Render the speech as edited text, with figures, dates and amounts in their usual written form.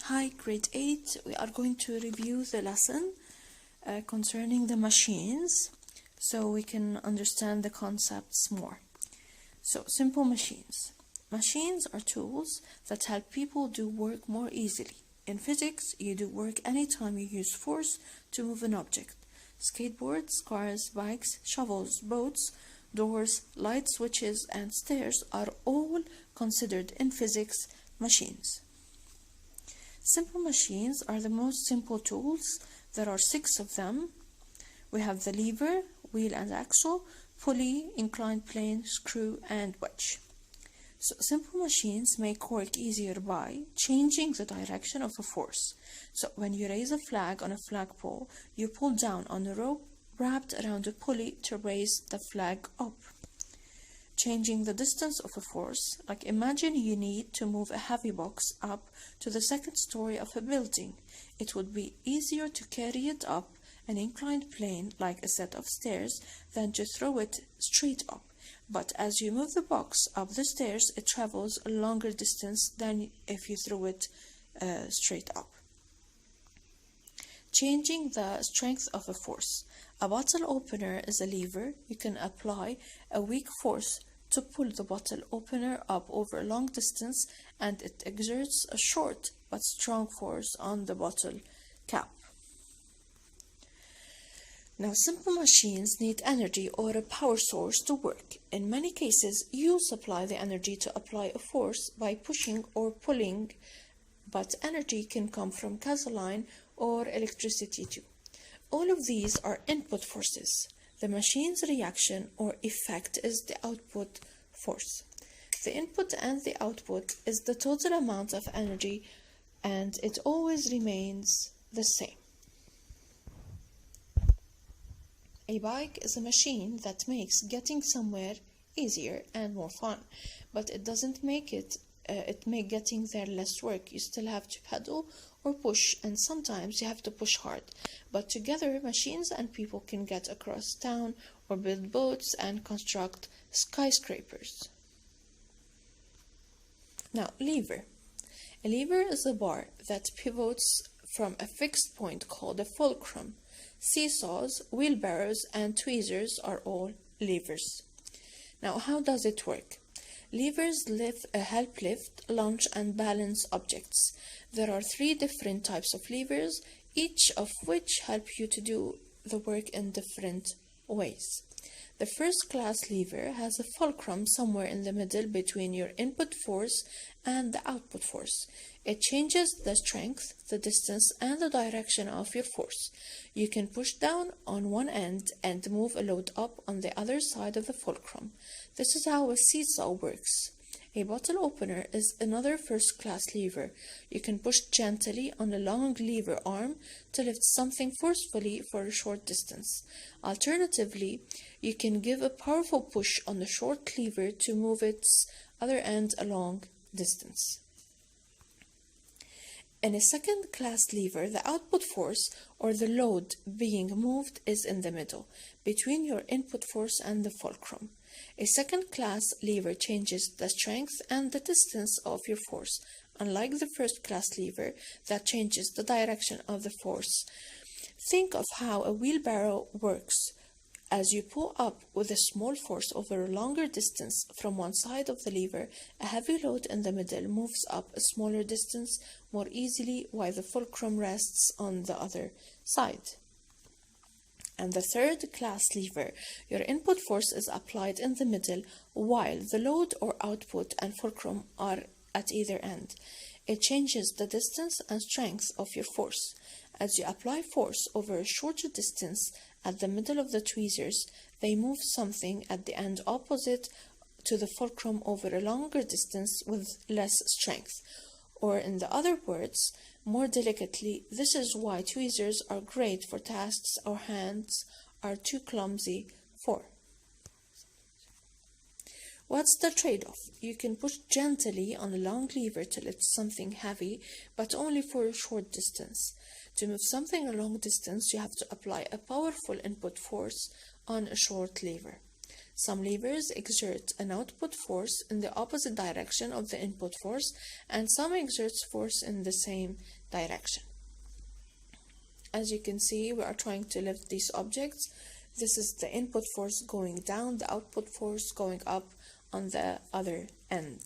Hi, grade 8. We are going to review the lesson concerning the machines so we can understand the concepts more. So, simple machines. Machines are tools that help people do work more easily. In physics, you do work anytime you use force to move an object. Skateboards, cars, bikes, shovels, boats, doors, light switches, and stairs are all considered in physics machines. Simple machines are the most simple tools. There are 6 of them. We have the lever, wheel and axle, pulley, inclined plane, screw, and wedge. So simple machines make work easier by changing the direction of a force. So when you raise a flag on a flagpole, you pull down on a rope wrapped around a pulley to raise the flag up. Changing the distance of a force, like imagine you need to move a heavy box up to the second story of a building. It would be easier to carry it up an inclined plane like a set of stairs than to throw it straight up. But as you move the box up the stairs, it travels a longer distance than if you throw it straight up. Changing the strength of a force. A bottle opener is a lever. You can apply a weak force to pull the bottle opener up over a long distance, and it exerts a short but strong force on the bottle cap. Now, simple machines need energy or a power source to work. In many cases, you supply the energy to apply a force by pushing or pulling, but energy can come from gasoline or electricity too. All of these are input forces. The machine's reaction or effect is the output force. The input and the output is the total amount of energy, and it always remains the same. A bike is a machine that makes getting somewhere easier and more fun, but it doesn't make getting there less work. You still have to pedal or push, and sometimes you have to push hard. But together, machines and people can get across town or build boats and construct skyscrapers. Now, lever. A lever is a bar that pivots from a fixed point called a fulcrum. Seesaws, wheelbarrows, and tweezers are all levers. Now, how does it work? Levers help lift, launch, and balance objects. There are 3 different types of levers, each of which help you to do the work in different ways. The first-class lever has a fulcrum somewhere in the middle between your input force and the output force. It changes the strength, the distance, and the direction of your force. You can push down on one end and move a load up on the other side of the fulcrum. This is how a seesaw works. A bottle opener is another first-class lever. You can push gently on a long lever arm to lift something forcefully for a short distance. Alternatively, you can give a powerful push on the short lever to move its other end a long distance. In a second-class lever, the output force, or the load being moved, is in the middle, between your input force and the fulcrum. A second-class lever changes the strength and the distance of your force, unlike the first-class lever that changes the direction of the force. Think of how a wheelbarrow works. As you pull up with a small force over a longer distance from one side of the lever, a heavy load in the middle moves up a smaller distance more easily while the fulcrum rests on the other side. And the third-class lever, your input force is applied in the middle while the load or output and fulcrum are at either end. It changes the distance and strength of your force. As you apply force over a shorter distance at the middle of the tweezers, they move something at the end opposite to the fulcrum over a longer distance with less strength. Or in the other words, more delicately, this is why tweezers are great for tasks our hands are too clumsy for. What's the trade-off? You can push gently on a long lever to lift something heavy, but only for a short distance. To move something a long distance, you have to apply a powerful input force on a short lever. Some levers exert an output force in the opposite direction of the input force, and some exerts force in the same direction. As you can see, we are trying to lift these objects. This is the input force going down, the output force going up on the other end.